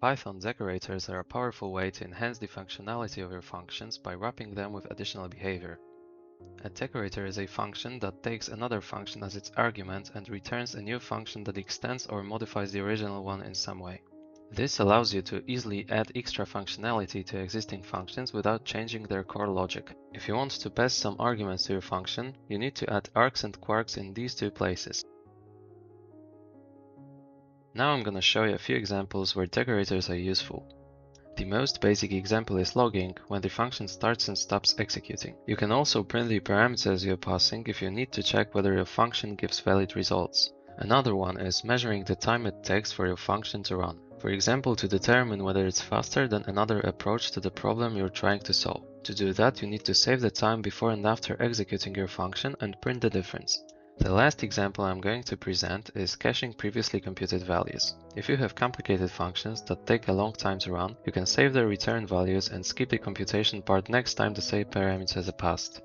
Python decorators are a powerful way to enhance the functionality of your functions by wrapping them with additional behavior. A decorator is a function that takes another function as its argument and returns a new function that extends or modifies the original one in some way. This allows you to easily add extra functionality to existing functions without changing their core logic. If you want to pass some arguments to your function, you need to add args and quarks in these two places. Now I'm gonna show you a few examples where decorators are useful. The most basic example is logging, when the function starts and stops executing. You can also print the parameters you're passing if you need to check whether your function gives valid results. Another one is measuring the time it takes for your function to run. For example, to determine whether it's faster than another approach to the problem you're trying to solve. To do that, you need to save the time before and after executing your function and print the difference. The last example I'm going to present is caching previously computed values. If you have complicated functions that take a long time to run, you can save their return values and skip the computation part next time the same parameters are passed.